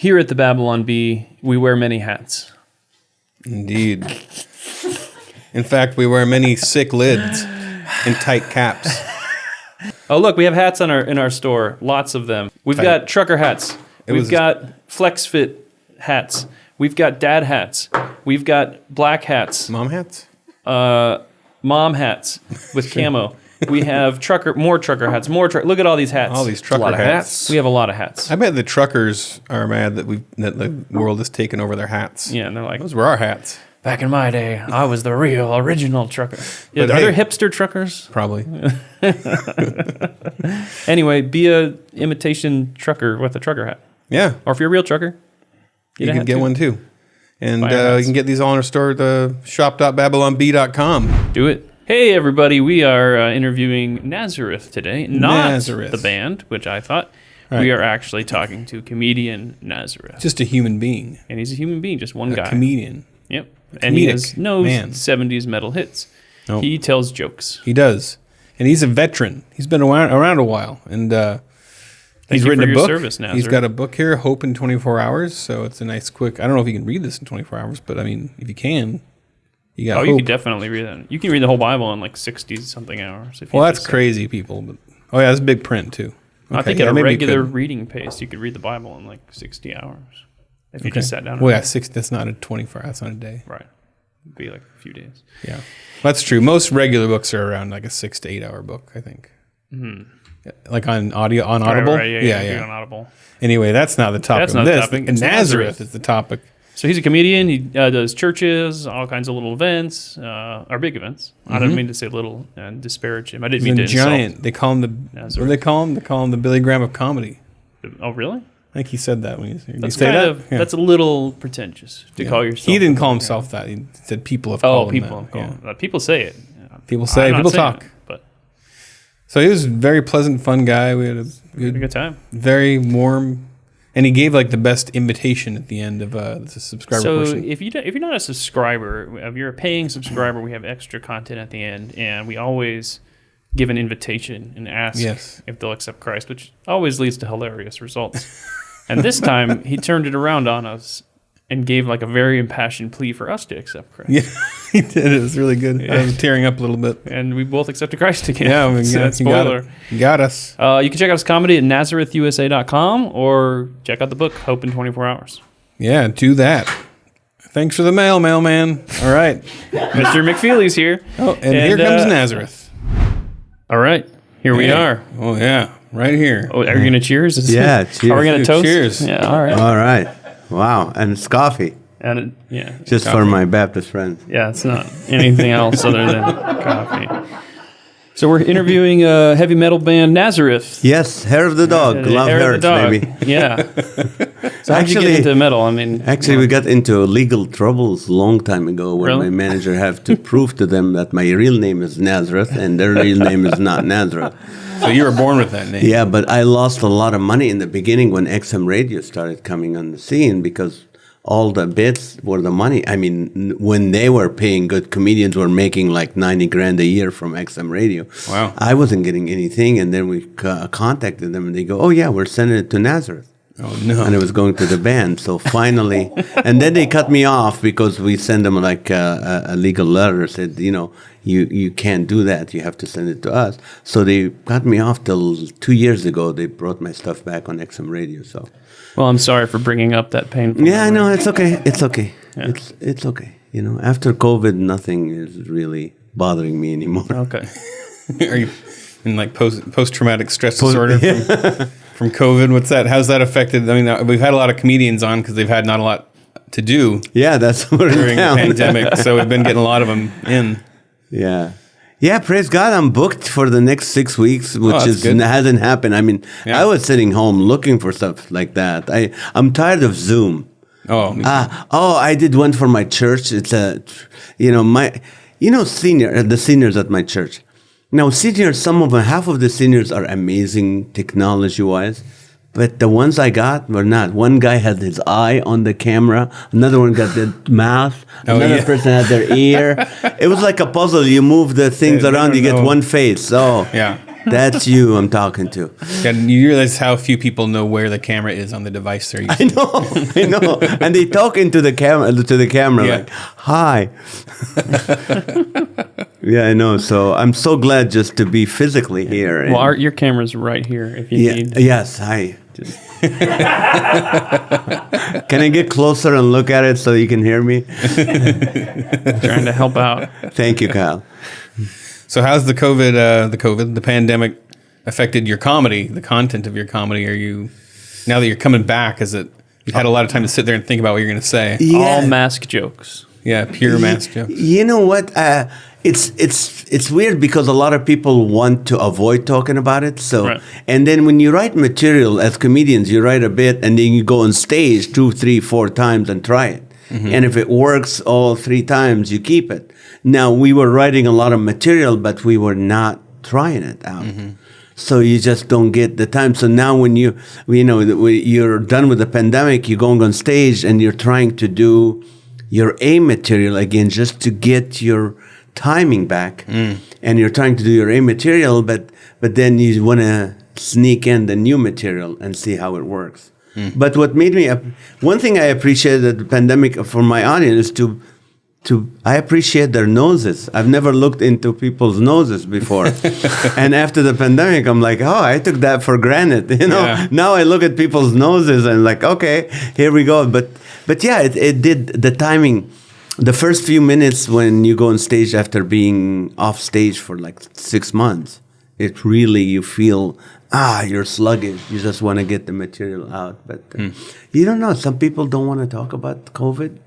Here at the Babylon Bee, we wear many hats. Indeed. In fact, we wear many sick lids and tight caps. Oh, look, we have hats in our store. Lots of them. We've got trucker hats. We've got flex fit hats. We've got dad hats. We've got black hats. Mom hats? Mom hats with camo. We have more trucker hats. Look at all these hats. All these trucker hats. We have a lot of hats. I bet the truckers are mad that the world has taken over their hats. Yeah, and they're like, those were our hats. Back in my day, I was the real original trucker. Yeah, But are there hipster truckers? Probably. Anyway, be a imitation trucker with a trucker hat. Yeah. Or if you're a real trucker, you can get one too. And Buy you can get these all in our store at shop.babylonbee.com. Do it. Hey, everybody. We are interviewing Nazareth today. Not Nazareth. the band, which I thought. Right. We are actually talking to comedian Nazareth. Just a human being. And he's a human being, just one guy. A comedian. Yep. And he has no 70s metal hits. Nope. He tells jokes. He does. And he's a veteran. He's been around a while. And he's written a book. Service, he's got a book here, Hope in 24 Hours. So it's a nice, quick. I don't know if you can read this in 24 hours, but I mean, if you can, you got hope. You can definitely read that. You can read the whole Bible in like 60-something hours. Well, that's crazy, people. But that's big print, too. Okay. I think at a regular reading pace, you could read the Bible in like 60 hours. If you just sat down. Well, yeah, 6. That's not a 24. That's not a day. Right. It'd be like a few days. Yeah, that's true. Most regular books are around like a 6 to 8 hour book, I think. Mm-hmm. Like on Audible. Right, yeah. On Audible. Anyway, that's not the topic of this. Nazareth is the topic. So he's a comedian. He does churches, all kinds of little events, or big events. Mm-hmm. I didn't mean to say little and disparage him. I didn't mean to giant. Insult. They call him the. Nazareth. What do they call him? They call him the Billy Graham of comedy. Oh, really? I think he said that when that's say that. That's a little pretentious to call yourself. He didn't call himself that. He said people have called him that. People say it. People say. People talk. But so he was a very pleasant, fun guy. We had a good time. Very warm, and he gave like the best invitation at the end of the subscriber. So portion. if you're not a subscriber, if you're a paying subscriber, we have extra content at the end, and we always give an invitation and ask if they'll accept Christ, which always leads to hilarious results. And this time, he turned it around on us and gave like a very impassioned plea for us to accept Christ. Yeah, he did. It was really good. I was tearing up a little bit. And we both accepted Christ again. Yeah, spoiler. You got us. You can check out his comedy at NazarethUSA.com or check out the book, Hope in 24 Hours. Yeah, do that. Thanks for the mailman. All right. Mr. McFeely's here. Oh, and here comes Nazareth. All right. Here we are. Oh, yeah. Right here. Oh, are you going to cheers? Cheers. Are we going to toast? Cheers. Yeah, all right. All right. Wow. And it's coffee. And just coffee. For my Baptist friends. Yeah, it's not anything else other than coffee. So we're interviewing a heavy metal band, Nazareth. Yes, Hair of the Dog. Love hurts, baby. Yeah. So how'd you get into metal? I mean, we got into legal troubles a long time ago when my manager had to prove to them that my real name is Nazareth and their real name is not Nazareth. So you were born with that name. Yeah, but I lost a lot of money in the beginning when XM radio started coming on the scene because all the bits were the money. I mean, when they were paying good, comedians were making like 90 grand a year from XM radio. Wow. I wasn't getting anything. And then we contacted them and they go, oh yeah, we're sending it to Nazareth. Oh no. And it was going to the band. So finally, and then they cut me off because we sent them like a legal letter, said, you can't do that. You have to send it to us. So they cut me off till 2 years ago. They brought my stuff back on XM radio. So. Well, I'm sorry for bringing up that painful. Yeah, no, it's okay. It's okay. Yeah. It's okay. After COVID, nothing is really bothering me anymore. Okay. Are you in like post-traumatic stress disorder from COVID? What's that? How's that affected? I mean, we've had a lot of comedians on because they've had not a lot to do. Yeah, that's what during the pandemic. So we've been getting a lot of them in. Yeah. Yeah, praise God, I'm booked for the next 6 weeks, which hasn't happened. I mean, I was sitting home looking for stuff like that. I'm tired of Zoom. Oh, I did one for my church. It's the seniors at my church. Now, seniors, half of the seniors are amazing technology-wise. But the ones I got were not. One guy had his eye on the camera. Another one got the mouth. Another person had their ear. It was like a puzzle. You move the things around, you get one face. Oh, yeah. That's you I'm talking to. And you realize how few people know where the camera is on the device they're using. I know. And they talk into the camera like, "Hi." Yeah, I know. So I'm so glad just to be physically here. Well, your camera's right here if you need. Yes, hi. Can I get closer and look at it so you can hear me? Trying to help out. Thank you, Kyle. So how's the pandemic affected your comedy, the content of your comedy? Are you, now that you're coming back, you've had a lot of time to sit there and think about what you're going to say? All mask jokes. Yeah, pure mask jokes. You know what? It's weird because a lot of people want to avoid talking about it. So, right. And then when you write material as comedians, you write a bit and then you go on stage 2, 3, 4 times and try it. Mm-hmm. And if it works all 3 times, you keep it. Now, we were writing a lot of material, but we were not trying it out. Mm-hmm. So you just don't get the time. So now when you're done with the pandemic, you're going on stage and you're trying to do your A material again just to get your timing back. And you're trying to do your A material, but then you want to sneak in the new material and see how it works. But what made me one thing I appreciated the pandemic for my audience is I appreciate their noses. I've never looked into people's noses before. And after the pandemic, I'm like, oh, I took that for granted. Now I look at people's noses and like, okay, here we go. But yeah, it did the timing. The first few minutes when you go on stage after being off stage for like 6 months, it really, you feel, you're sluggish. You just want to get the material out. But you don't know. Some people don't want to talk about COVID.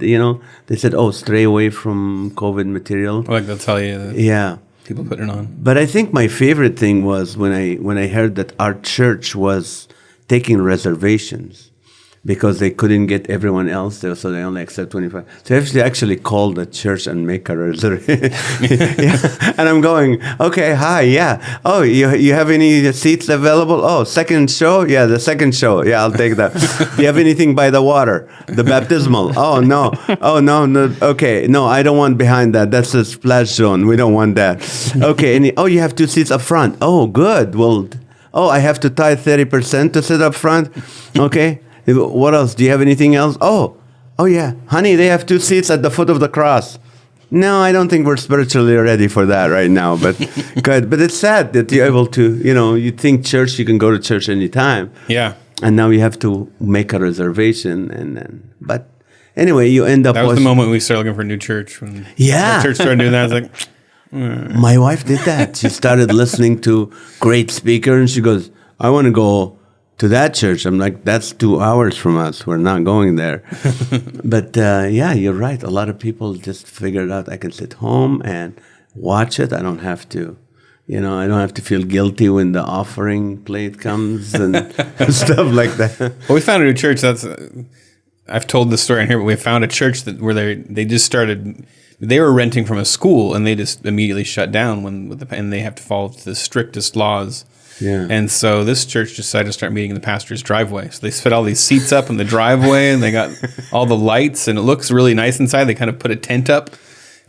They said, stray away from COVID material. Like they'll tell you that. Yeah. People put it on. But I think my favorite thing was when I heard that our church was taking reservations because they couldn't get everyone else there, so they only accept 25. So I actually called the church and make a reservation. Yeah. And I'm going, okay, hi, yeah. Oh, you have any seats available? Oh, second show? Yeah, the second show. Yeah, I'll take that. Do you have anything by the water? The baptismal? Oh, no. Oh, no. Okay, no, I don't want behind that. That's a splash zone. We don't want that. Okay, you have 2 seats up front. Oh, good. Well, I have to tithe 30% to sit up front? Okay. What else? Do you have anything else? Oh yeah. Honey, they have 2 seats at the foot of the cross. No, I don't think we're spiritually ready for that right now. But good. But it's sad that you're able to, you think church, you can go to church anytime. Yeah. And now you have to make a reservation. But anyway, you end up. That was the moment we started looking for a new church. When the church started doing that, I was like, My wife did that. She started listening to great speakers and she goes, I want to go to that church. I'm like, that's 2 hours from us. We're not going there. But yeah, you're right. A lot of people just figured out I can sit home and watch it. I don't have to, I don't have to feel guilty when the offering plate comes and stuff like that. Well, we found a new church. I've told this story in here, but we found a church where they just started. They were renting from a school and they just immediately shut down and they have to follow the strictest laws. Yeah. And so this church decided to start meeting in the pastor's driveway. So they set all these seats up in the driveway and they got all the lights and it looks really nice inside. They kind of put a tent up.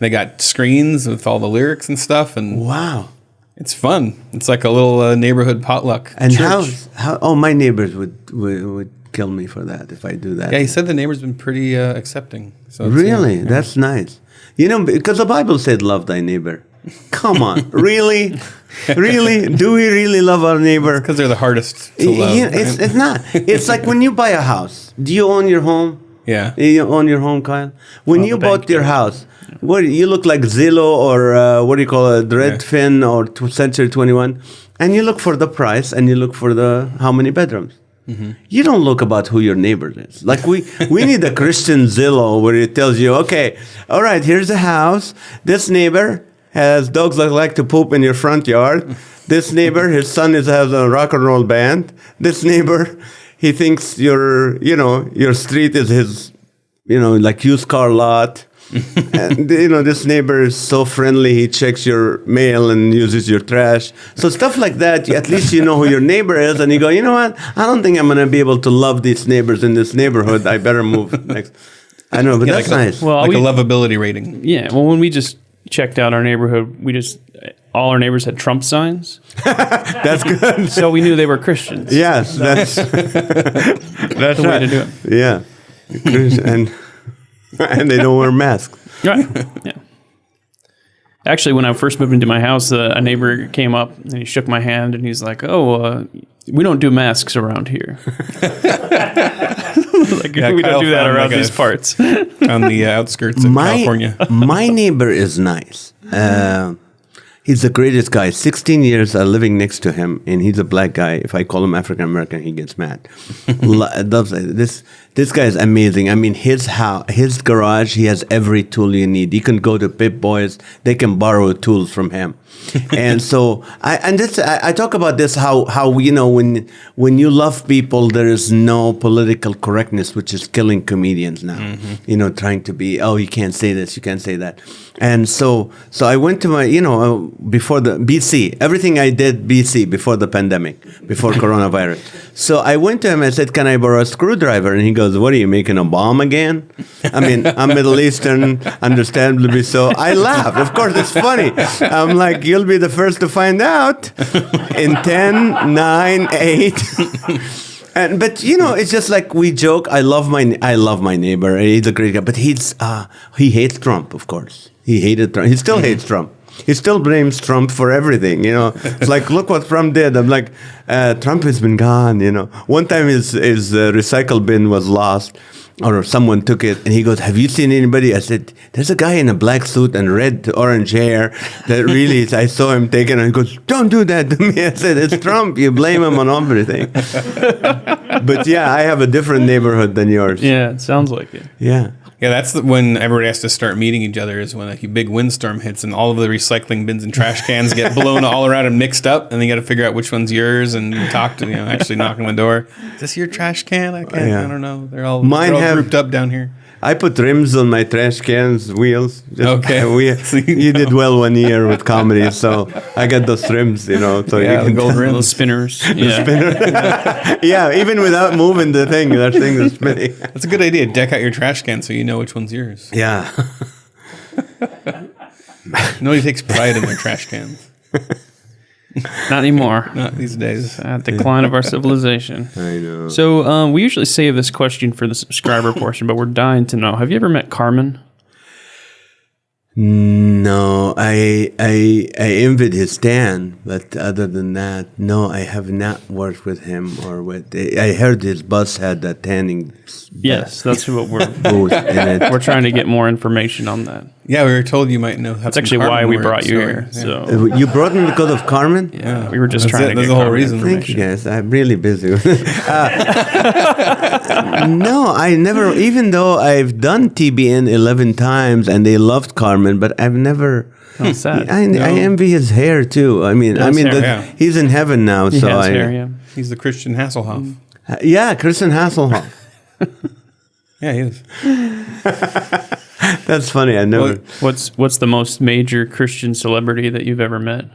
They got screens with all the lyrics and stuff. And wow. It's fun. It's like a little neighborhood potluck and church. how my neighbors would kill me for that if I do that. Yeah, he said the neighbors been pretty accepting. So really? That's nice. Because the Bible said love thy neighbor. Come on, really? Really? Do we really love our neighbor? Because they're the hardest to love. Yeah, it's not. It's like when you buy a house. Do you own your home? Yeah. You own your home, Kyle? When you bought your house, you look like Zillow or what do you call it, Redfin or Century 21, and you look for the price and you look for how many bedrooms. Mm-hmm. You don't look about who your neighbor is. Like we need a Christian Zillow where it tells you, okay, all right, here's a house. This neighbor has dogs that like to poop in your front yard. This neighbor, his son has a rock and roll band. This neighbor, he thinks your street is his, like used car lot. And, this neighbor is so friendly. He checks your mail and uses your trash. So stuff like that, at least you know who your neighbor is. And you go, you know what? I don't think I'm going to be able to love these neighbors in this neighborhood. I better move next. I know, but that's nice. Well, a lovability rating. Yeah. Well, when we just checked out our neighborhood, all our neighbors had Trump signs. That's good. So we knew they were Christians. Yes, that's that's the way to do it. Yeah, and they don't wear masks. Right. Yeah. Actually, when I first moved into my house, a neighbor came up and he shook my hand and he's like, "Oh, we don't do masks around here." Like, we don't do that around these parts. On the outskirts of California. My neighbor is nice. He's the greatest guy. 16 years living next to him, and he's a black guy. If I call him African American, he gets mad. This guy is amazing. I mean, his garage, he has every tool you need. You can go to Pip Boys; they can borrow tools from him. And so, I talk about this how when you love people, there is no political correctness, which is killing comedians now. Mm-hmm. Trying to be, you can't say this, you can't say that. And so I went to my before the BC, everything I did BC before the pandemic, before coronavirus. So I went to him. I said, "Can I borrow a screwdriver?" And he goes, "What are you making a bomb again?" I mean, I'm Middle Eastern, understandably so. I laughed. Of course, it's funny. I'm like, "You'll be the first to find out in 10, 9, 8." But it's just like we joke. I love my neighbor. He's a great guy, but he hates Trump. Of course, he hated Trump. He still hates Trump. He still blames Trump for everything. It's like, look what Trump did. I'm like, Trump has been gone. One time his recycle bin was lost, or someone took it, and he goes, "Have you seen anybody?" I said, "There's a guy in a black suit and red to orange hair that really is, I saw him taken." And he goes, "Don't do that to me." I said, "It's Trump. You blame him on everything." But yeah, I have a different neighborhood than yours. Yeah, it sounds like it. Yeah. Yeah, that's when everybody has to start meeting each other, is when a big windstorm hits and all of the recycling bins and trash cans get blown all around and mixed up, and then you got to figure out which one's yours and talk to, actually knock on the door. "Is this your trash can?" I don't know. They're all grouped up down here. I put rims on my trash cans, wheels. Okay. You did well one year with comedy, so I got those rims, so you can gold rims, those spinners. Yeah, even without moving the thing, that thing is spinning. That's a good idea. Deck out your trash can so you know which one's yours. Yeah. Nobody takes pride in their trash cans. Not anymore. Not these days. Decline of our civilization. I know. So we usually save this question for the subscriber portion, but we're dying to know. Have you ever met Carmen? No, I envied his stand, but other than that, no, I have not worked with him or with. I heard his bus had that tanning. Yes, that's what we're booth in it. we're trying to get more information on that. Yeah, we were told you might know. That's actually why we brought you here. Yeah. So You brought me because of Carmen? yeah, we were just trying to get the whole Carmen reason. Thank you, information. guys. I'm really busy. No, I never, even though I've done TBN 11 times and they loved Carmen, but I've never. Oh, sad. I envy his hair too. He's in heaven now. He so has hair, yeah. He's the Christian Hasselhoff. Yeah, Christian Hasselhoff. Yeah, he is. That's funny. I never. What's the most major Christian celebrity that you've ever met?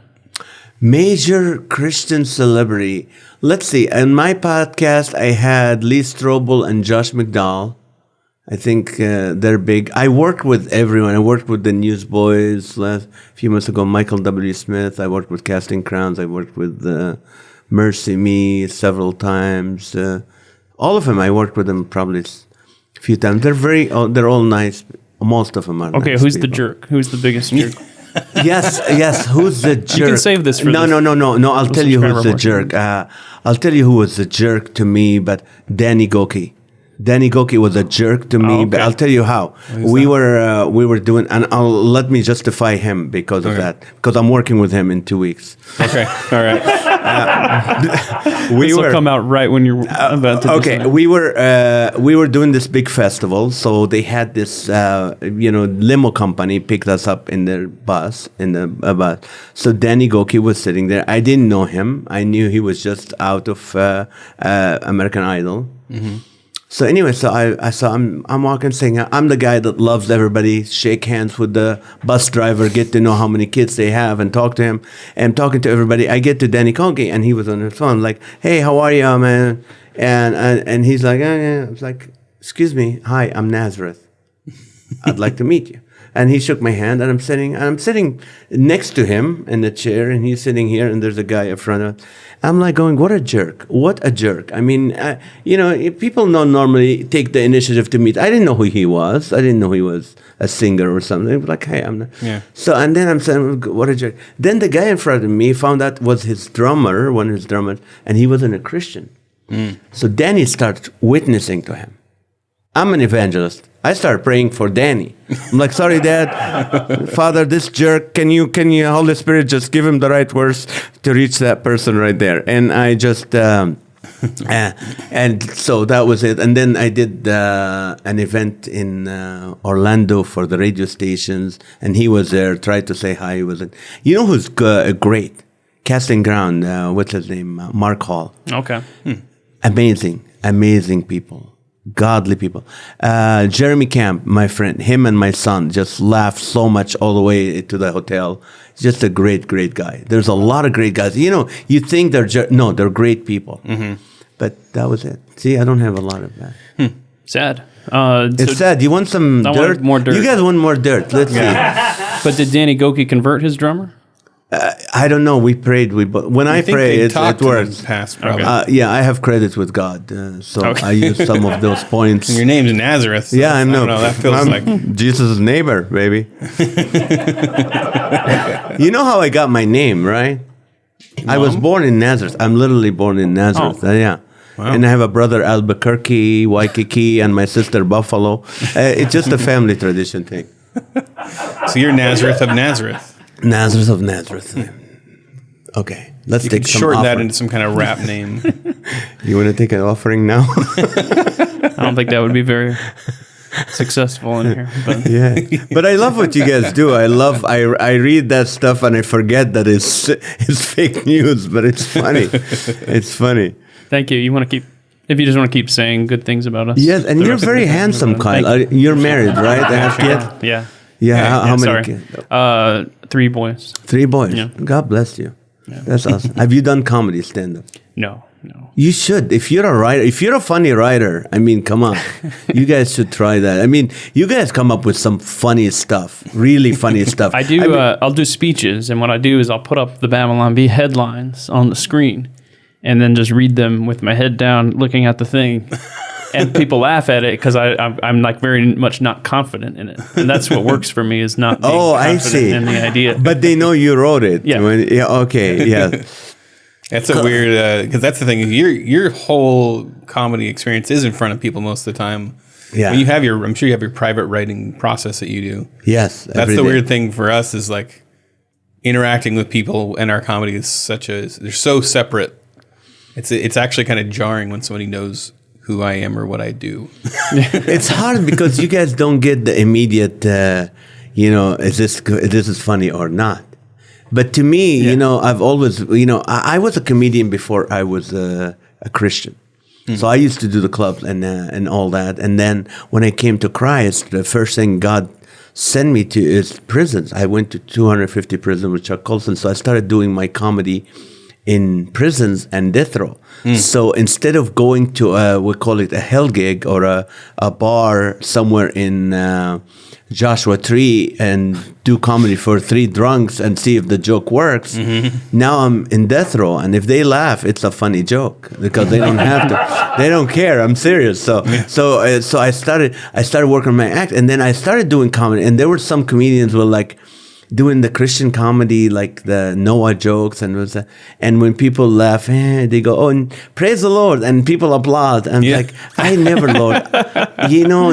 Major Christian celebrity. Let's see. In my podcast, I had Lee Strobel and Josh McDowell. I think they're big. I worked with everyone. I worked with the Newsboys a few months ago, Michael W. Smith. I worked with Casting Crowns. I worked with Mercy Me several times. All of them, I worked with them probably a few times. They're all nice. Most of them are Okay, nice who's people. the jerk? Who's the biggest jerk? Yes. Who's the jerk? You can save this for No. I'll tell you who's the subscriber jerk. I'll tell you who was the jerk to me, but Danny Goki. Danny Goki was a jerk to me, but I'll tell you how. We were doing, and let me justify him because of that, because I'm working with him in 2 weeks. Okay, all right. This will come out right when you're about to. Okay, we were doing this big festival, so they had this limo company picked us up in their bus bus. So Danny Goki was sitting there. I didn't know him. I knew he was just out of American Idol. Mm-hmm. So anyway, I'm walking saying, I'm the guy that loves everybody, shake hands with the bus driver, get to know how many kids they have and talk to him. And talking to everybody, I get to Danny Goki and he was on his phone like, "Hey, how are you, man?" And he's like, yeah. I was like, "Excuse me, hi, I'm Nazareth. I'd like to meet you." And he shook my hand, and I'm sitting next to him in the chair, and he's sitting here, and there's a guy in front of us. I'm like going, what a jerk. What a jerk. I mean, people don't normally take the initiative to meet. I didn't know who he was. I didn't know he was a singer or something. Like, hey, I'm not. Yeah. So, and then I'm saying, what a jerk. Then the guy in front of me found out was his drummer, one of his drummers, and he wasn't a Christian. So Danny started witnessing to him. I'm an evangelist. I started praying for Danny. I'm like, sorry, Dad, Father, this jerk, can you, Holy Spirit, just give him the right words to reach that person right there? And I just, and so that was it. And then I did an event in Orlando for the radio stations, and he was there, tried to say hi. He wasn't. You know who's great? Casting Ground, what's his name? Mark Hall. Okay. Amazing people. Godly people. Jeremy Camp, my friend, him and my son just laughed so much all the way to the hotel. Just a great, great guy. There's a lot of great guys. You think they're great people. Mm-hmm. But that was it. See, I don't have a lot of that. Sad. It's sad. You want some dirt? More dirt. You guys want more dirt. Let's see. But did Danny Goki convert his drummer? I don't know. We prayed. When I pray, it works. Past, probably. Yeah, I have credit with God, so I use some of those points. And your name's Nazareth. So yeah, I know. That feels like Jesus' neighbor, baby. You know how I got my name, right? I was born in Nazareth. I'm literally born in Nazareth. Yeah. Wow. And I have a brother, Albuquerque, Waikiki, and my sister, Buffalo. It's just a family tradition thing. So you're Nazareth of Nazareth. Nazareth of Nazareth. Okay, let's take some shorten offering. that into some kind of rap name. You want to take an offering now? I don't think that would be very successful in here. But. Yeah, but I love what you guys do. I read that stuff and I forget that it's fake news, but it's funny. It's funny. Thank you. If you just want to keep saying good things about us. Yes, and you're very handsome, Kyle. You're married, right? I have kids? Yeah. Yeah, how many kids? 3 boys. 3 boys. Yeah. God bless you. Yeah. That's awesome. Have you done comedy stand-up? No. You should. If you're a writer, if you're a funny writer, I mean, come on. You guys should try that. I mean, you guys come up with some funny stuff, really funny stuff. I do. I'll do speeches, and what I do is I'll put up the Babylon Bee headlines on the screen, and then just read them with my head down, looking at the thing. And people laugh at it because I'm like very much not confident in it, and that's what works for me is not being confident in the idea. But they know you wrote it. Yeah. Okay. Yeah. That's a weird because that's the thing. Your whole comedy experience is in front of people most of the time. Yeah. When you have I'm sure you have your private writing process that you do. Yes. That's the weird thing for us is like interacting with people, and our comedy is they're so separate. It's actually kind of jarring when somebody knows who I am or what I do. It's hard because you guys don't get the immediate, is this is funny or not. But to me, I've always, I was a comedian before I was a Christian. Mm-hmm. So I used to do the clubs and all that. And then when I came to Christ, the first thing God sent me to is prisons. I went to 250 prisons with Chuck Colson. So I started doing my comedy in prisons and death row. So instead of going to we call it a hell gig or a bar somewhere in Joshua Tree and do comedy for 3 drunks and see if the joke works, now I'm in death row, and if they laugh, it's a funny joke because they don't have to. They don't care. I'm serious. So I started working on my act, and then I started doing comedy, and there were some comedians who were like doing the Christian comedy, like the Noah jokes, and when people laugh, they go, "Oh, and praise the Lord," and people applaud. And I'm like, I never, Lord,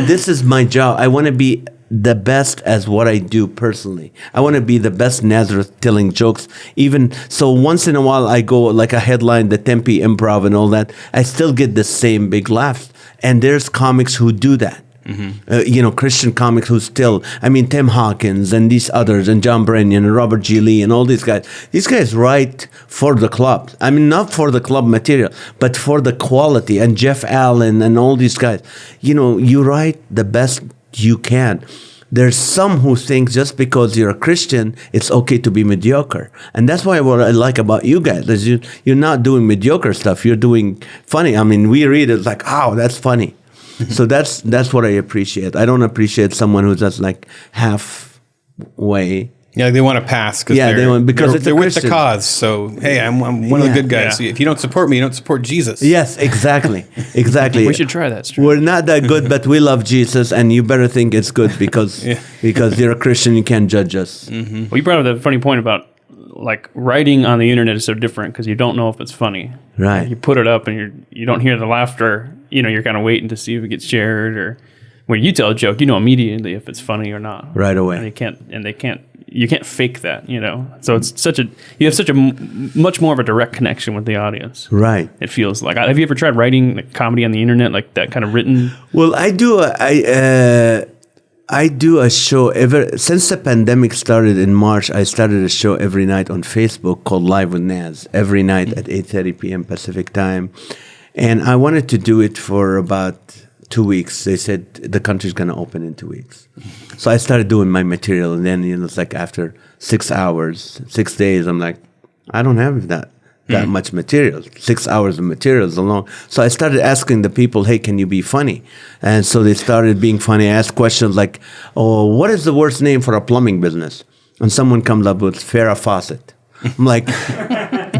this is my job. I want to be the best as what I do personally. I want to be the best Nazareth telling jokes. Even so, once in a while I go like a headline, the Tempe Improv and all that. I still get the same big laughs, and there's comics who do that. Mm-hmm. Christian comics who still, Tim Hawkins and these others, and John Brennan and Robert G. Lee and all these guys. These guys write for the club. Not for the club material, but for the quality. And Jeff Allen and all these guys. You write the best you can. There's some who think just because you're a Christian, it's okay to be mediocre. And that's why what I like about you guys is you're not doing mediocre stuff. You're doing funny. We read it like, oh, that's funny. So that's what I appreciate. I don't appreciate someone who's just like half way. Yeah, they want to pass because they're with the cause. So hey, I'm one of the good guys. So if you don't support me, you don't support Jesus. Yes, exactly. We should try that. We're not that good, but we love Jesus, and you better think it's good because you're a Christian. You can't judge us. Mm-hmm. Well, you brought up the funny point about like writing on the internet is so different because you don't know if it's funny. Right. You put it up and you don't hear the laughter. You're kind of waiting to see if it gets shared, or when you tell a joke, you know immediately if it's funny or not. Right away. And you can't fake that, So it's you have such a much more of a direct connection with the audience. Right. It feels like. Have you ever tried writing like comedy on the internet, like that kind of written? Well, I do a show since the pandemic started in March. I started a show every night on Facebook called Live with Naz, every night at 8:30 p.m. Pacific time. And I wanted to do it for about 2 weeks. They said the country's going to open in 2 weeks. So I started doing my material, and then it's like after 6 hours, 6 days, I'm like, I don't have that much material. 6 hours of material is long. So I started asking the people, hey, can you be funny? And so they started being funny. I asked questions like, oh, what is the worst name for a plumbing business? And someone comes up with Farrah Fawcett. I'm like,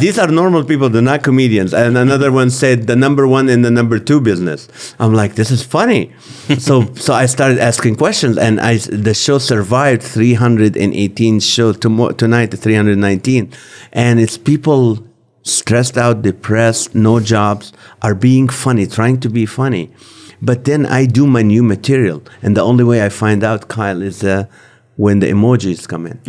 these are normal people, they're not comedians. And another one said the number one in the number two business. I'm like, this is funny. So I started asking questions, and the show survived 318 shows. Tonight, 319. And it's people stressed out, depressed, no jobs, are being funny, trying to be funny. But then I do my new material. And the only way I find out, Kyle, is when the emojis come in.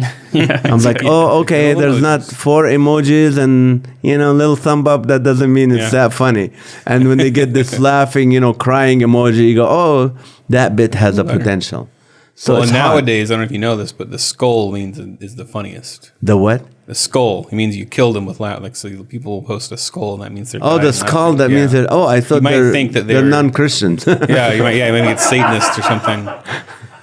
I'm like, oh, okay, there's not 4 emojis and, little thumb up. That doesn't mean it's that funny. And when they get this laughing, crying emoji, you go, oh, that bit has a potential. So nowadays, I don't know if you know this, but the skull is the funniest. The what? The skull. It means you killed them with laugh. Like, so people will post a skull, and that means they're the skull. That means that. Oh, I thought they're non-Christians. you might it's Satanists or something.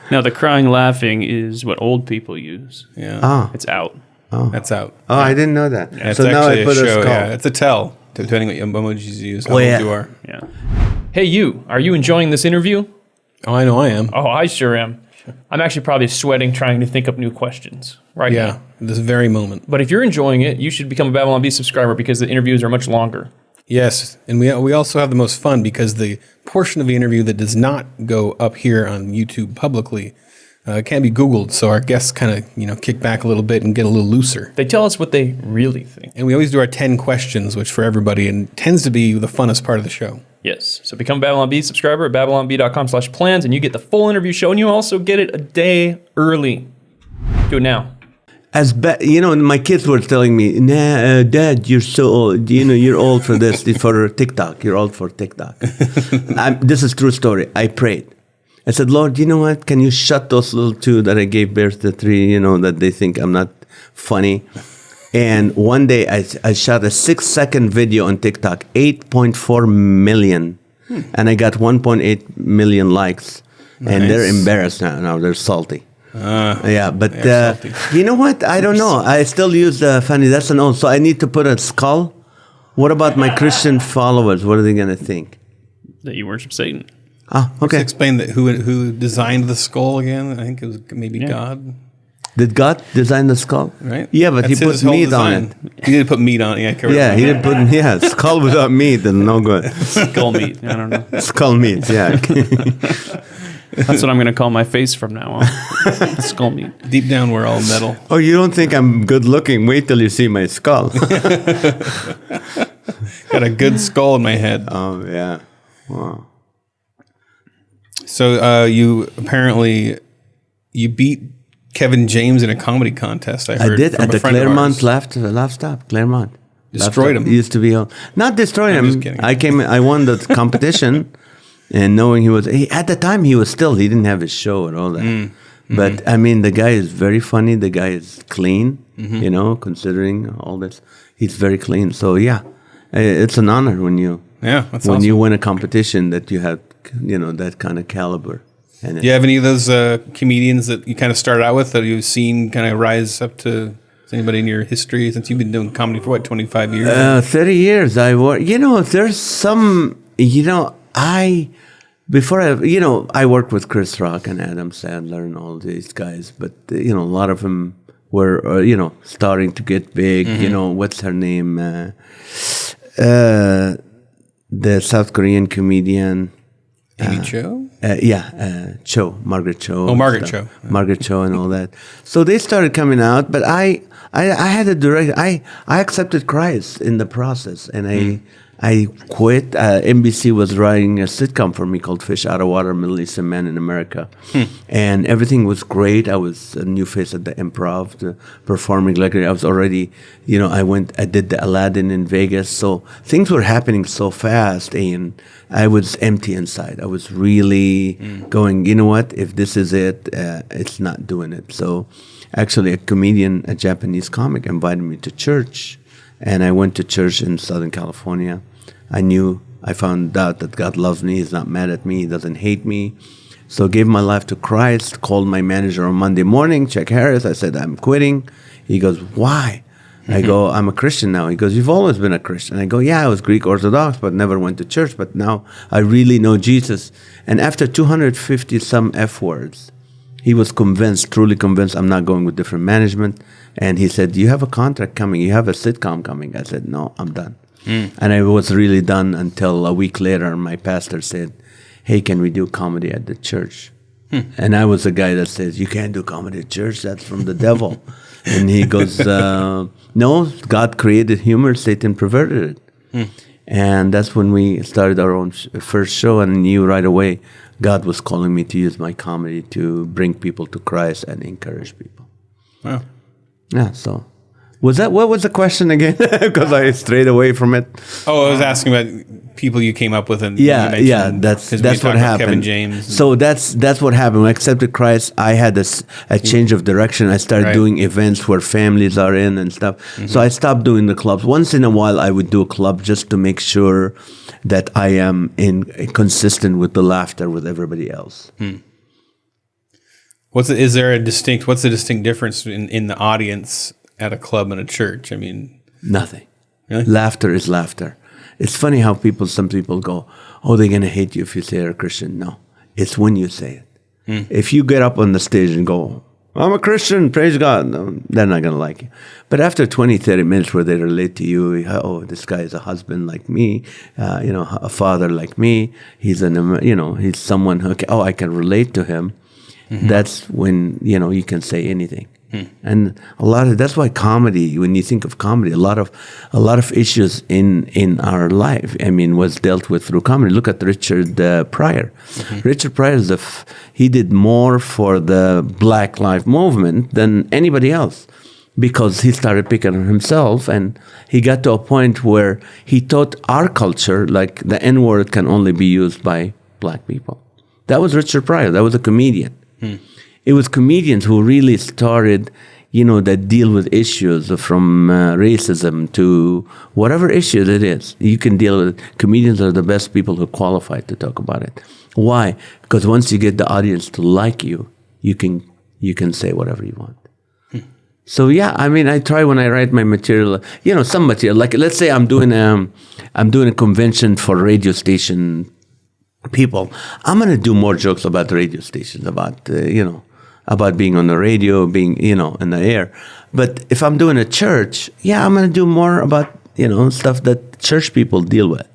No, the crying laughing is what old people use. Yeah. Oh. It's out. Oh. That's out. Oh, I didn't know that. Yeah, so now I put a skull. Yeah, it's a tell, depending what emojis you use, how old you are. Yeah. Hey, are you enjoying this interview? Oh, I know I am. Oh, I sure am. I'm actually probably sweating trying to think up new questions now. Yeah, this very moment. But if you're enjoying it, you should become a Babylon Bee subscriber because the interviews are much longer. Yes, and we also have the most fun because the portion of the interview that does not go up here on YouTube publicly can't be Googled, so our guests kind of kick back a little bit and get a little looser. They tell us what they really think. And we always do our 10 questions, which for everybody and tends to be the funnest part of the show. Yes, so become a Babylon Bee subscriber at babylonbee.com/plans, and you get the full interview show, and you also get it a day early. Do it now. My kids were telling me, Dad, you're so old. You're old for this, for TikTok. You're old for TikTok. This is true story. I prayed. I said, Lord, you know what? Can you shut those little 2 that I gave birth to 3, that they think I'm not funny? And one day I shot a 6-second video on TikTok, 8.4 million. And I got 1.8 million likes. Nice. And they're embarrassed now. They're salty. But you know what? I don't know. I still use the funny. That's an old. So I need to put a skull. What about my Christian followers? What are they going to think? That you worship Satan. Oh, okay. Just explain that who designed the skull again. I think it was maybe God. Did God design the skull? Right. Yeah, but he put meat on it. He didn't put meat on it. He didn't put skull without meat and no good. Skull meat. I don't know. Skull meat. Yeah. That's what I'm going to call my face from now on. Skull meat. Deep down, we're all metal. Oh, you don't think I'm good looking? Wait till you see my skull. Got a good skull in my head. Oh yeah. Wow. So you apparently beat Kevin James in a comedy contest. I heard. I did from at the Claremont Laugh Stop. Claremont destroyed him. He used to be not destroyed him. Just kidding. I won the competition, and knowing at the time he didn't have his show and all that. But I mean, the guy is very funny. The guy is clean. Considering all this, he's very clean. So yeah, it's an honor when you you win a competition that you have that kind of caliber. Do you have any of those comedians that you kind of started out with that you've seen kind of rise up to? Is anybody in your history since you've been doing comedy for 25 years? 30 years. I work. There's some. before I worked with Chris Rock and Adam Sandler and all these guys, but a lot of them were starting to get big. What's her name? The South Korean comedian. Amy Cho? Cho, Margaret Cho. Oh, Margaret Cho. Margaret Cho and all that. So they started coming out, but I had a direct. I accepted Christ in the process, and I quit. NBC was writing a sitcom for me called Fish Out of Water, Middle Eastern Man in America. And everything was great. I was a new face at the Improv, performing like I was already, I did the Aladdin in Vegas. So things were happening so fast, and I was empty inside. I was really going, you know what, if this is it, it's not doing it. So actually a Japanese comic invited me to church. And I went to church in Southern California. I found out that God loves me. He's not mad at me. He doesn't hate me. So I gave my life to Christ, called my manager on Monday morning, Chuck Harris. I said, I'm quitting. He goes, why? I go, I'm a Christian now. He goes, you've always been a Christian. I go, yeah, I was Greek Orthodox, but never went to church. But now I really know Jesus. And after 250 some F words, he was convinced, truly convinced, I'm not going with different management. And he said, you have a contract coming. You have a sitcom coming. I said, no, I'm done. And I was really done until a week later, my pastor said, hey, can we do comedy at the church? And I was the guy that says, you can't do comedy at church. That's from the devil. And he goes, no, God created humor. Satan perverted it. And that's when we started our own first show, and knew right away God was calling me to use my comedy to bring people to Christ and encourage people. Wow. Yeah, so what was the question again? Because I strayed away from it. Oh, I was asking about people you came up with, and that's what happened. Kevin James. So that's what happened. When I accepted Christ, I had a change of direction. I started doing events where families are in and stuff. So I stopped doing the clubs. Once in a while, I would do a club just to make sure that I am consistent with the laughter with everybody else. What's the distinct difference in the audience at a club and a church? I mean, nothing. Really? Laughter is laughter. It's funny how some people go, oh, they're going to hate you if you say you're a Christian. No, it's when you say it. If you get up on the stage and go, I'm a Christian, praise God, no, they're not going to like you. But after 20, 30 minutes where they relate to you, oh, this guy is a husband like me, a father like me, he's he's someone who, I can relate to him. That's when, you can say anything. And that's why comedy, when you think of comedy, a lot of issues in our life, was dealt with through comedy. Look at Richard Pryor. Richard Pryor he did more for the Black Lives Movement than anybody else, because he started picking on himself, and he got to a point where he taught our culture, like the N-word can only be used by black people. That was Richard Pryor. That was a comedian. It was comedians who really started, that deal with issues from racism to whatever issue it is. You can deal with it. Comedians are the best people who are qualified to talk about it. Why? Because once you get the audience to like you, you can say whatever you want. So I try when I write my material, some material. Like let's say I'm doing a convention for radio station people. I'm going to do more jokes about radio stations, about being on the radio, being, in the air. But if I'm doing a church, I'm going to do more about, stuff that church people deal with.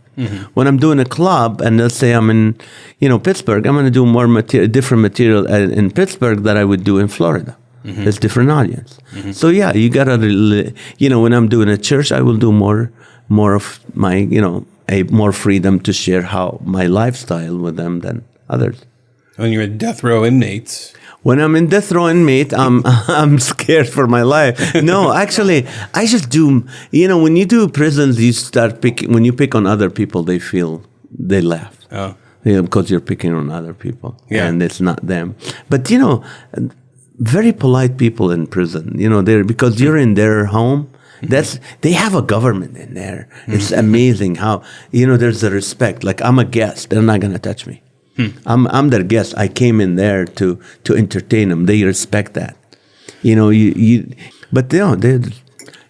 When I'm doing a club, and let's say I'm in, Pittsburgh, I'm going to do more different material in Pittsburgh that I would do in Florida. It's different audience. So you got to, when I'm doing a church, I will do more of my, more freedom to share how my lifestyle with them than others. When you're in death row inmates. When I'm in death row inmate, I'm scared for my life. No, actually, I just do. When you do prisons, you start picking. When you pick on other people, they laugh. Oh, because you're picking on other people, and it's not them. But very polite people in prison. Because you're in their home. They have a government in there. It's amazing how there's a respect. Like I'm a guest, they're not gonna touch me. I'm their guest. I came in there to entertain them. They respect that.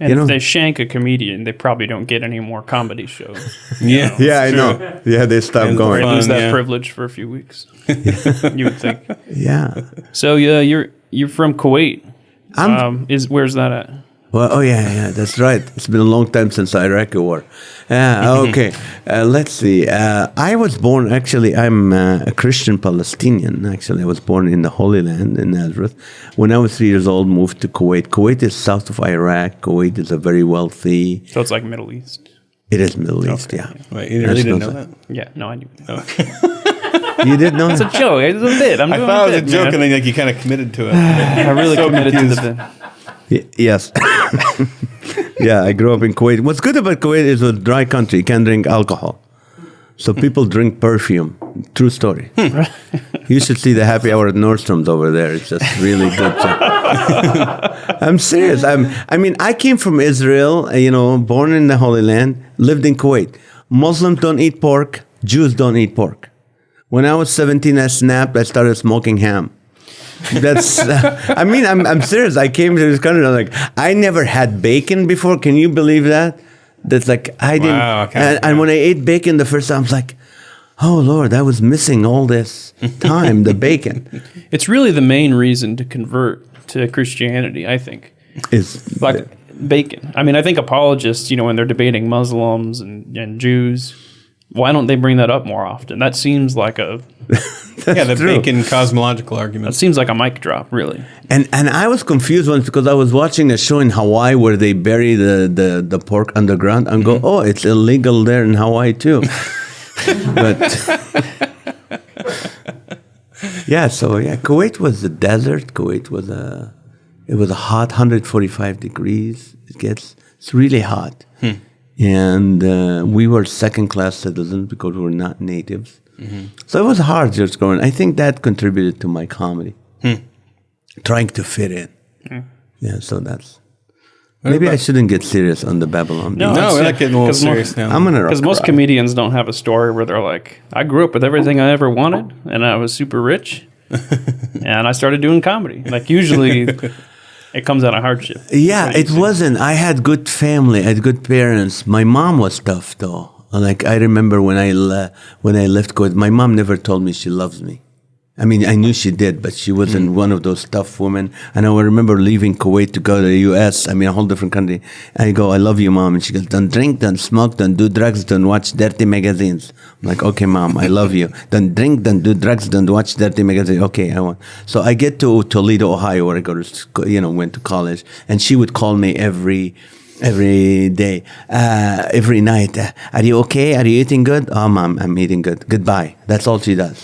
And if they shank a comedian, they probably don't get any more comedy shows. Yeah, I know. Yeah, they stopped going. Or lose that yeah. privilege for a few weeks. You would think. Yeah. So you're from Kuwait. Where's that at? Well, that's right. It's been a long time since the Iraqi war. Okay, let's see. I was born, actually, I'm a Christian Palestinian. Actually, I was born in the Holy Land in Nazareth. When I was 3 years old, moved to Kuwait. Kuwait is south of Iraq. Kuwait is a very wealthy. So it's like Middle East. It is Middle East, yeah. Wait, you really didn't know that? Yeah, no, I knew. You didn't know It's that? a joke. It's a bit. I thought it was a joke, and then like you kind of committed to it. I really committed to the bit. Yes. Yeah, I grew up in Kuwait. What's good about Kuwait is it's a dry country. You can't drink alcohol. So people drink perfume. True story. You should see the happy hour at Nordstrom's over there. It's just really good. I'm serious. I came from Israel, born in the Holy Land, lived in Kuwait. Muslims don't eat pork. Jews don't eat pork. When I was 17, I snapped. I started smoking ham. That's, I'm serious. I came to this country, I'm like, I never had bacon before. Can you believe that? That's like, I didn't. Wow, okay. And when I ate bacon the first time, I was like, oh, Lord, I was missing all this time, the bacon. It's really the main reason to convert to Christianity, I think. Is like bacon. I think apologists, when they're debating Muslims and Jews, why don't they bring that up more often? That seems like the true. bacon cosmological argument. That seems like a mic drop, really. And I was confused once because I was watching a show in Hawaii where they bury the pork underground and go, oh, it's illegal there in Hawaii too. But Kuwait was a desert. Kuwait was it was a hot 145 degrees. It's really hot. And we were second-class citizens because we were not natives. So it was hard just growing. I think that contributed to my comedy. Trying to fit in. Yeah, so that's... Maybe I shouldn't get serious on the Babylon. No, we're not getting a little serious now. I'm gonna Because most comedians don't have a story where they're like, I grew up with everything I ever wanted, and I was super rich, and I started doing comedy. Like, usually... It comes out of hardship. Yeah, it wasn't. I had good family. I had good parents. My mom was tough, though. Like, I remember when I left Kuwait, my mom never told me she loves me. I knew she did, but she wasn't one of those tough women. And I remember leaving Kuwait to go to the U.S., a whole different country. And I go, I love you, Mom. And she goes, don't drink, don't smoke, don't do drugs, don't watch dirty magazines. I'm like, okay, Mom, I love you. Don't drink, don't do drugs, don't watch dirty magazines. Okay, I want. So I get to Toledo, Ohio, where I go to, went to college. And she would call me every day, every night. Are you okay? Are you eating good? Oh, Mom, I'm eating good. Goodbye. That's all she does.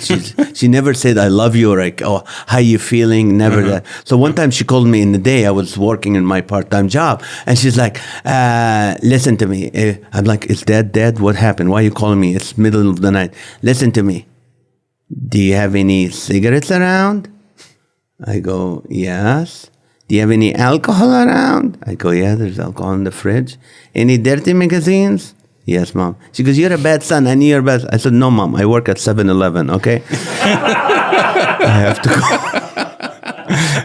She never said, I love you, or like, oh, how you feeling? Never that. So one time she called me in the day. I was working in my part-time job. And she's like, listen to me. I'm like, is Dad dead? What happened? Why are you calling me? It's middle of the night. Listen to me. Do you have any cigarettes around? I go, yes. Do you have any alcohol around? I go, yeah, there's alcohol in the fridge. Any dirty magazines? Yes, Mom. She goes, you're a bad son. I knew you're bad. I said, no, Mom, I work at 7-Eleven, okay? I have to go.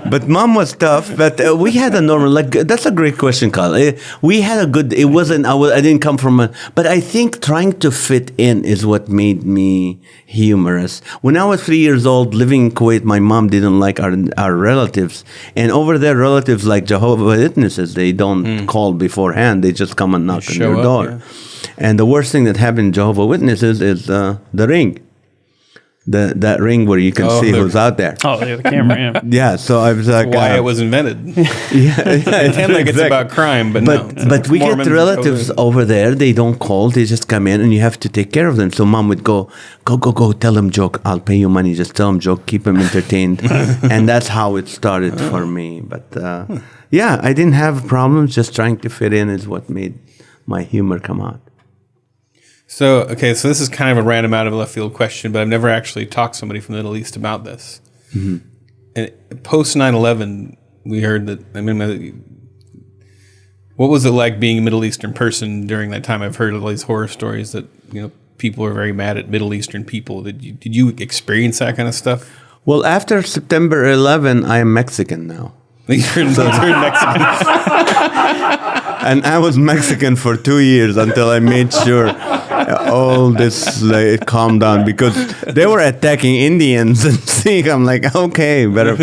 But Mom was tough, but we had a normal, that's a great question, Carl. We had a good, it wasn't, I didn't come from but I think trying to fit in is what made me humorous. When I was 3 years old, living in Kuwait, my mom didn't like our relatives. And over there, relatives like Jehovah's Witnesses, they don't call beforehand. They just come and knock on your door. Yeah. And the worst thing that happened in Jehovah's Witnesses is the ring. That ring where you can see who's out there. Oh, yeah, the camera, yeah. Yeah, so I was like... why it was invented. Pretend like it's about crime, but no. But we get relatives over there. They don't call. They just come in, and you have to take care of them. So Mom would go, tell them joke. I'll pay you money. Just tell them joke. Keep them entertained. And that's how it started for me. But yeah, I didn't have problems. Just trying to fit in is what made my humor come out. So this is kind of a random out of left field question, but I've never actually talked to somebody from the Middle East about this. And post 9/11, we heard that, what was it like being a Middle Eastern person during that time? I've heard all these horror stories that, people are very mad at Middle Eastern people. Did you experience that kind of stuff? Well, after September 11, I am Mexican now. You're Mexican. And I was Mexican for 2 years until I made sure all this like, calmed down because they were attacking Indians and Sikh. I'm like, okay, better.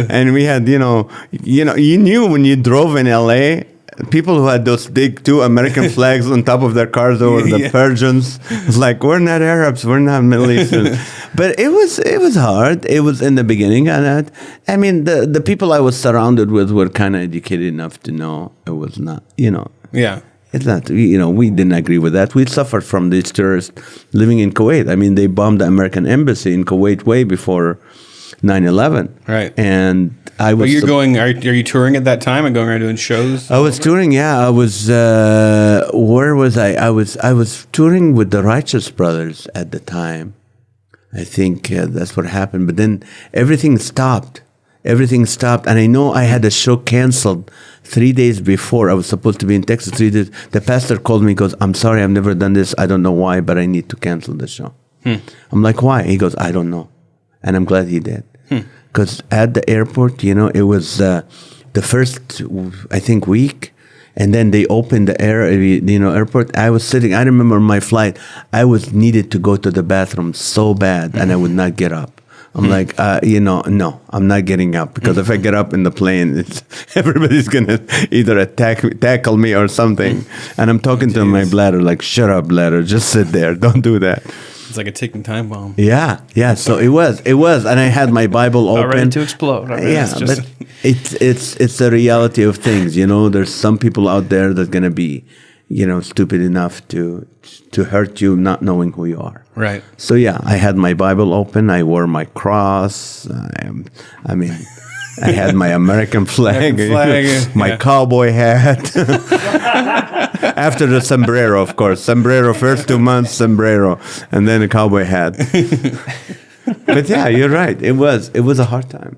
And we had, you knew when you drove in LA, people who had those big 2 American flags on top of their cars over the Persians. It's like, we're not Arabs, we're not Middle Eastern. But it was hard. It was in the beginning. And the people I was surrounded with were kind of educated enough to know it was not, Yeah. It's not, we didn't agree with that. We suffered from these terrorists living in Kuwait. I mean, they bombed the American embassy in Kuwait way before 9/11. Right. And I was. Are you touring at that time and going around doing shows? I was touring, yeah. I was, where was I? I was touring with the Righteous Brothers at the time. I think that's what happened. But then everything stopped. And I know I had a show canceled 3 days before. I was supposed to be in Texas 3 days. The pastor called me, goes, I'm sorry, I've never done this. I don't know why, but I need to cancel the show. I'm like, why? He goes, I don't know. And I'm glad he did. Because at the airport, it was the first, I think, week. And then they opened the airport. I was sitting, I remember my flight. I was needed to go to the bathroom so bad, and I would not get up. I'm like, no, I'm not getting up because if I get up in the plane, everybody's going to either tackle me or something. And I'm talking to my bladder like, shut up, bladder, just sit there. Don't do that. It's like a ticking time bomb. Yeah. So it was. And I had my Bible open. Ready to explode. I mean, but it's the reality of things. There's some people out there that's going to be, stupid enough to hurt you not knowing who you are. Right. So yeah, I had my Bible open. I wore my cross. I had my American flag, my cowboy hat. After the sombrero, of course. Sombrero, first 2 months, sombrero, and then a cowboy hat. But yeah, you're right. It was a hard time.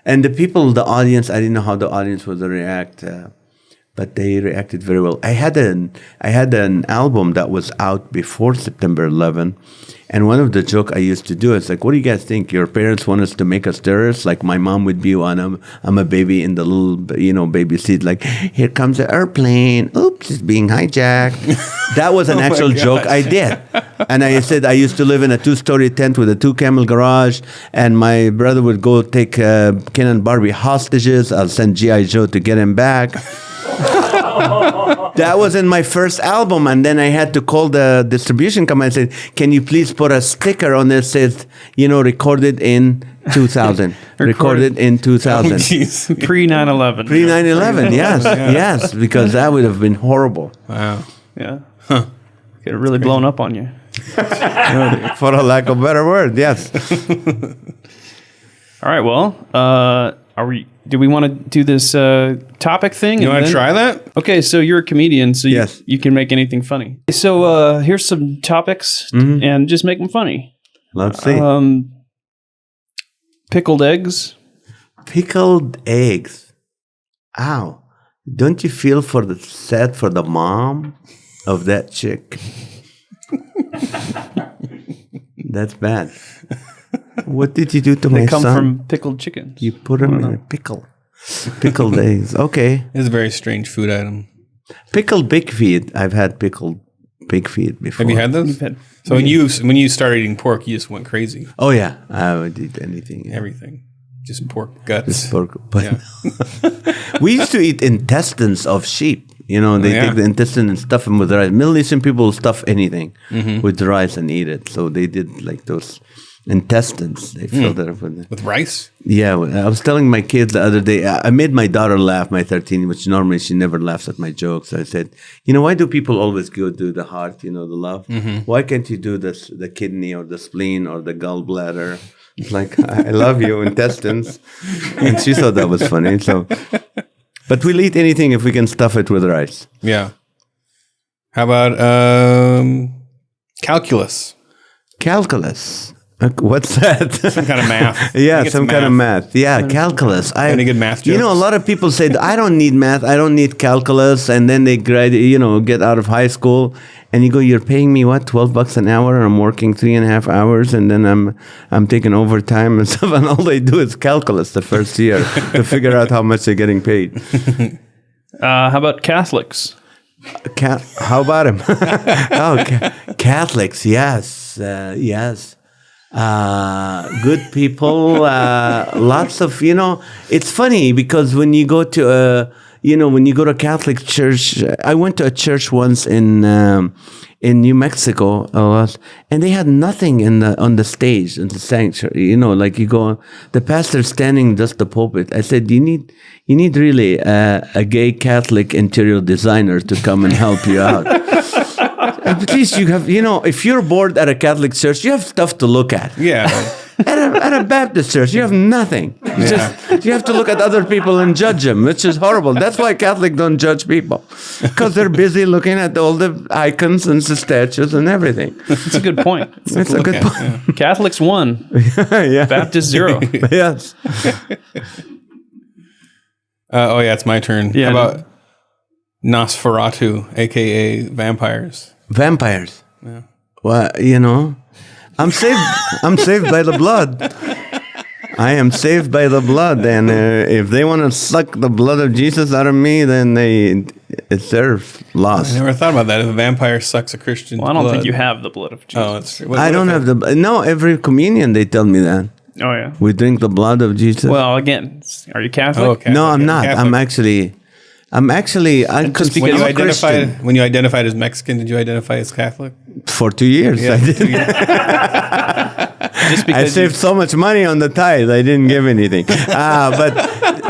And the audience, I didn't know how the audience would react. But they reacted very well. I had an album that was out before September 11, and one of the joke I used to do is like, what do you guys think? Your parents want us to make us terrorists? Like my mom would be when I'm a baby in the little baby seat, like, here comes the airplane. Oops, it's being hijacked. That was an actual joke I did. And I said I used to live in a 2-story tent with a 2-camel garage, and my brother would go take Ken and Barbie hostages. I'll send G.I. Joe to get him back. That was in my first album, and then I had to call the distribution company and say, can you please put a sticker on there that says, recorded in 2000. Recorded in 2000. Oh, Pre 9/11. Pre 9/11, yes, because that would have been horrible. Wow. Yeah. Huh. Could have really blown up on you. For a lack of a better word, yes. All right. Well, do we want to do this topic thing? You want to try that? Okay, so you're a comedian, so yes. you can make anything funny. So here's some topics, and just make them funny. Let's see. Pickled eggs. Pickled eggs. Ow. Don't you feel sad for the mom of that chick? That's bad. What did you do to my son? They come from pickled chickens. You put them in a pickle. Pickled eggs. Okay. It's a very strange food item. Pickled pig feet. I've had pickled pig feet before. Have you had those? So when you started eating pork, you just went crazy. Oh yeah, I would eat anything. Yeah. Everything. Just pork guts. Just pork. But we used to eat intestines of sheep. They take the intestine and stuff them with rice. Middle Eastern people stuff anything with rice and eat it. So they did like those intestines. They filled it up with rice. Yeah, I was telling my kids the other day. I made my daughter laugh, my 13, which normally she never laughs at my jokes. I said, why do people always go do the heart? The love. Why can't you do this, the kidney or the spleen or the gallbladder? It's like, I love you, intestines. And she thought that was funny. So, but we'll eat anything if we can stuff it with rice. Yeah. How about calculus? Calculus. What's that? Some kind of math. Yeah, some kind of math. Yeah, calculus. Any good math jokes? A lot of people say, I don't need math. I don't need calculus. And then they get out of high school. And you go, you're paying me what, $12 an hour? And I'm working 3.5 hours. And then I'm taking overtime and stuff. And all they do is calculus the first year to figure out how much they're getting paid. Yeah. How about Catholics? How about him? Catholics, yes, yes. Good people, lots of, it's funny because when you go to a Catholic church, I went to a church once in New Mexico, and they had nothing on the stage in the sanctuary. Like you go, the pastor standing just the pulpit. I said, you need really a gay Catholic interior designer to come and help you out. At least you have, if you're bored at a Catholic church, you have stuff to look at. Yeah. At a Baptist church, you have nothing. You have to look at other people and judge them, which is horrible. That's why Catholics don't judge people, because they're busy looking at all the icons and the statues and everything. That's a good point. It's a good point. Yeah. Catholics 1, yeah. Baptist 0. Yes. It's my turn. Yeah, How about Nosferatu, a.k.a. vampires? Vampires. Yeah. Well, I'm saved by the blood. I am saved by the blood, and if they want to suck the blood of Jesus out of me, then it's their loss. I never thought about that. If a vampire sucks a Christian Well, I don't blood. think you have the blood of Jesus. Oh, that's true. I don't have no. Every communion they tell me that Oh, yeah. we drink the blood of Jesus. Well, again, are you Catholic? Oh, okay. no, I'm not. Catholic. I'm actually. I just consider because I'm a identified Christian. when you identified as Mexican, did you identify as Catholic? For 2 years. Yeah, I did. 2 years. Just I because saved so much money on the tithe, I didn't give anything. But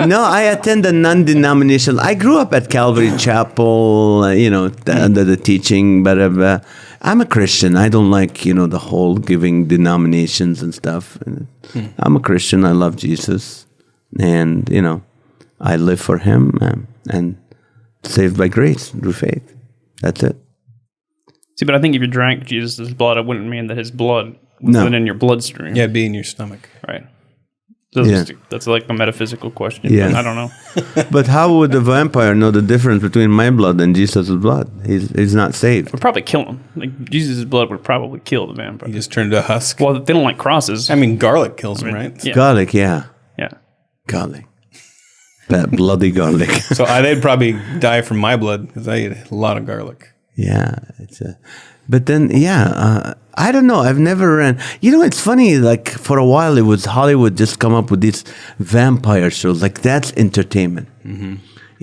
no, I attend a non-denominational. I grew up at Calvary Chapel, under the teaching, but I'm a Christian. I don't like, the whole giving denominations and stuff. I'm a Christian. I love Jesus. And, I live for him and saved by grace through faith. That's it. See, but I think if you drank Jesus' blood, it wouldn't mean that his blood was No. then in your bloodstream. Yeah, be in your stomach. Right. So that's like a metaphysical question. Yeah. But I don't know. But how would the vampire know the difference between my blood and Jesus' blood? He's not saved. Would probably kill him. Like Jesus' blood would probably kill the vampire. You just turned into a husk. Well, they don't like crosses. I mean, garlic kills them, right? Yeah. Garlic, yeah. Yeah. Garlic. That bloody garlic. So they'd probably die from my blood because I eat a lot of garlic. Yeah. But then, I don't know. I've never ran. It's funny. Like for a while, it was Hollywood just come up with these vampire shows. Like that's entertainment. Mm-hmm.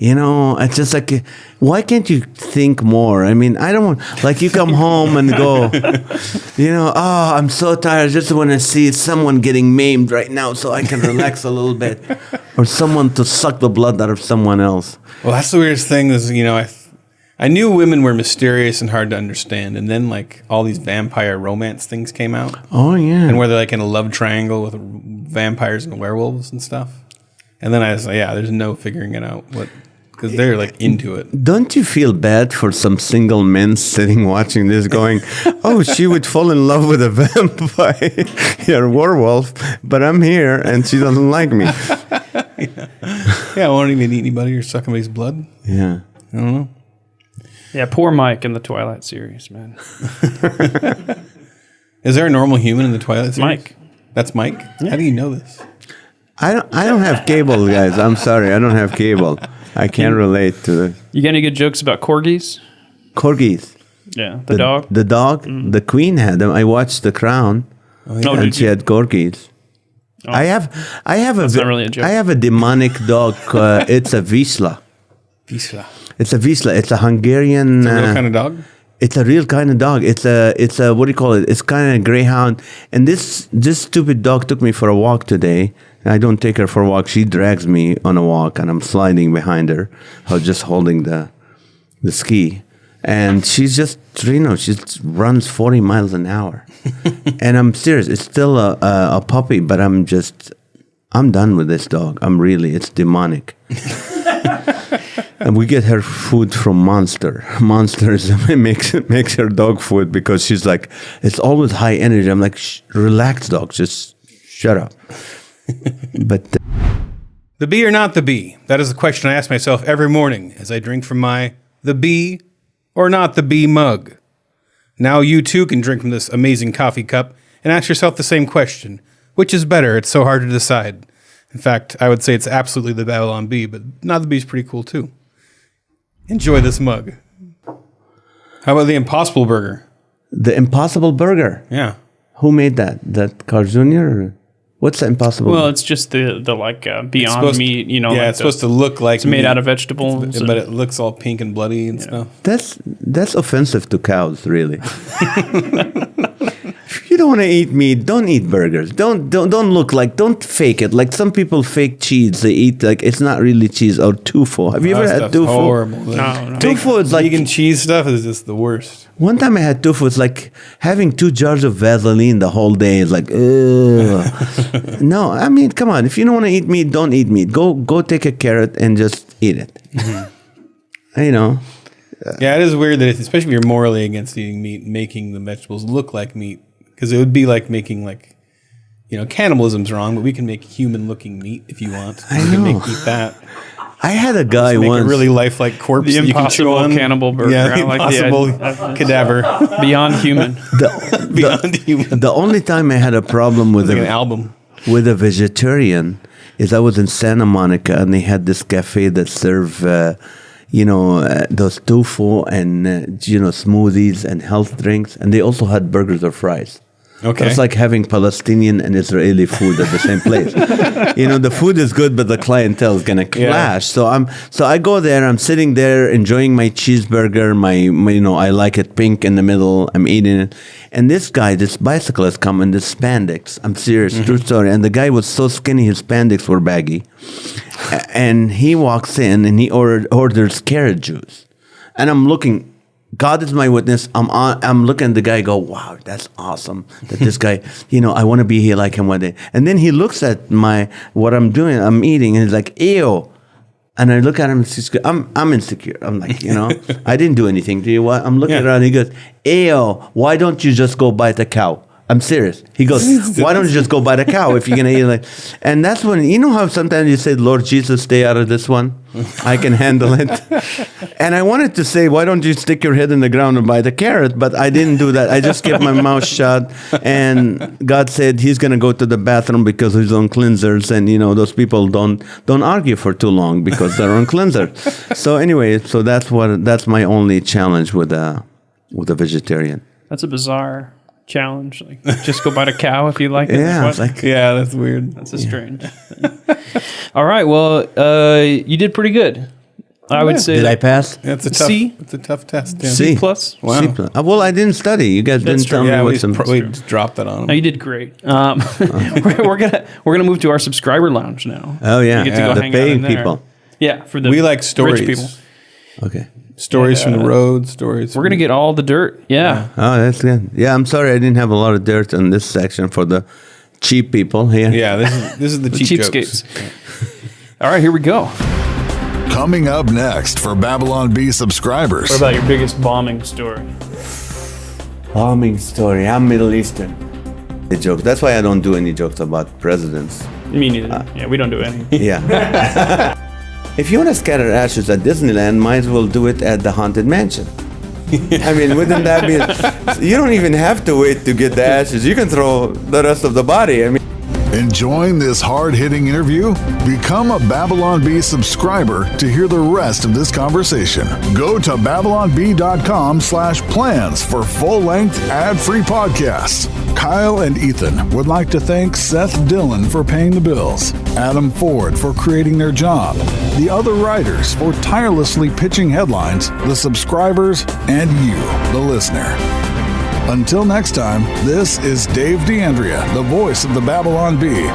It's just like, why can't you think more? I mean, I don't want, like you come home and go, oh, I'm so tired. I just want to see someone getting maimed right now so I can relax a little bit. Or someone to suck the blood out of someone else. Well, that's the weirdest thing is, I knew women were mysterious and hard to understand. And then like all these vampire romance things came out. Oh, yeah. And where they're like in a love triangle with vampires and werewolves and stuff. And then I was like, there's no figuring it out. Because they're like into it. Don't you feel bad for some single men sitting watching this going, oh, she would fall in love with a vampire or werewolf, but I'm here and she doesn't like me. I won't even eat anybody or suck anybody's blood. Yeah. I don't know. Yeah, poor Mike in the Twilight series, man. Is there a normal human in the Twilight series? Mike. That's Mike? Yeah. How do you know this? I don't have cable, guys. I'm sorry. I don't have cable. I can't relate to the You got any good jokes about corgis? corgis. Yeah, the dog. The dog. The queen had them. I watched The Crown, Oh, and did she you? had corgis. Oh. I have That's not really a joke. I have a demonic dog. It's a Vizsla. Vizsla. It's a Vizsla. It's a Hungarian. A real kind of dog? It's a real kind of dog. It's a what do you call it? It's kind of a greyhound. And this stupid dog took me for a walk today. I don't take her for a walk. She drags me on a walk, and I'm sliding behind her. I was just holding the ski, and she's just she just runs 40 miles an hour. And I'm serious. It's still a puppy, but I'm done with this dog. It's demonic. And we get her food from Monster. Monster makes her dog food because she's like, it's always high energy. I'm like, relax, dog. Just shut up. But The bee or not the bee? That is the question I ask myself every morning as I drink from my the bee or not the bee mug. Now you too can drink from this amazing coffee cup and ask yourself the same question. Which is better? It's so hard to decide. In fact, I would say it's absolutely the Babylon bee, but not the bee is pretty cool too. Enjoy this mug. How about the Impossible Burger? The Impossible Burger. Yeah. Who made that? That Carl Jr.? Or what's the Impossible? Well, it's just the Beyond Meat. Yeah, like it's supposed to look like it's made out of vegetables, but it looks all pink and bloody and stuff. That's offensive to cows, really. If you don't want to eat meat, don't eat burgers. Don't fake it. Like some people fake cheese. They eat like it's not really cheese or tofu. Have you ever had tofu? Horrible. No. Tofu is like vegan cheese stuff is just the worst. One time I had tofu. It's like having 2 jars of Vaseline the whole day. It's like, ugh. No, I mean, come on. If you don't want to eat meat, don't eat meat. Go take a carrot and just eat it. Yeah, it is weird that, especially if you're morally against eating meat, making the vegetables look like meat. Because it would be like making cannibalism's wrong, but we can make human-looking meat if you want. I can know. eat that. I had a guy Make once. a really lifelike corpse The that you can chew Impossible on. Cannibal Burger. Yeah, the I like the Impossible idea. Cadaver. Beyond Human. Beyond human. The only time I had a problem with Like an album. with a vegetarian is I was in Santa Monica and they had this cafe that served, those tofu and smoothies and health drinks, and they also had burgers or fries. Okay. So it's like having Palestinian and Israeli food at the same place. The food is good, but the clientele is gonna clash. So I go there. I'm sitting there enjoying my cheeseburger. I like it pink in the middle. I'm eating it, and this bicyclist come in this spandex. I'm serious, true story. And the guy was so skinny, his spandex were baggy, and he walks in and he orders carrot juice, and I'm looking. God is my witness. I'm looking at the guy. Go, wow, that's awesome. That this guy, I want to be here like him one day. And then he looks at what I'm doing. I'm eating, and he's like, ew. And I look at him. And I'm insecure. I'm like, I didn't do anything to you. What? I'm looking around. He goes, ew. Why don't you just go bite a cow? I'm serious. He goes, why don't you just go buy the cow if you're going to eat it? And that's when, how sometimes you say, Lord Jesus, stay out of this one. I can handle it. And I wanted to say, why don't you stick your head in the ground and buy the carrot? But I didn't do that. I just kept my mouth shut. And God said he's going to go to the bathroom because he's on cleansers. And, those people don't argue for too long because they're on cleansers. So anyway, that's my only challenge with a vegetarian. That's a bizarre challenge. Like, just go buy a cow if you like it. Yeah, that's weird. That's a strange thing. All right. Well, you did pretty good. I would say. Did I pass? It's a tough. C? It's a tough test. Yeah. C plus. Wow. C plus. Well, I didn't study. You guys didn't tell me what some. We just dropped that on No, them. you did great. We're gonna move to our subscriber lounge now. Oh yeah, You get to go the hang out paying in there. people. Yeah, for the We like stories. rich people. Okay. Stories from the road. Stories. We're gonna get all the dirt. Yeah. Oh, that's good. Yeah, I'm sorry I didn't have a lot of dirt in this section for the cheap people here. Yeah, this is the cheap cheapskates. jokes. All right, here we go. Coming up next for Babylon Bee subscribers. What about your biggest bombing story? Bombing story. I'm Middle Eastern. The joke. That's why I don't do any jokes about presidents. Me neither. Yeah, we don't do any. Yeah. If you want to scatter ashes at Disneyland, might as well do it at the Haunted Mansion. I mean, wouldn't that be... You don't even have to wait to get the ashes. You can throw the rest of the body. I mean... Enjoying this hard-hitting interview? Become a Babylon Bee subscriber to hear the rest of this conversation. Go to babylonbee.com/plans for full-length, ad-free podcasts. Kyle and Ethan would like to thank Seth Dillon for paying the bills, Adam Ford for creating their job, the other writers for tirelessly pitching headlines, the subscribers, and you, the listener. Until next time, this is Dave D'Andrea, the voice of the Babylon Bee.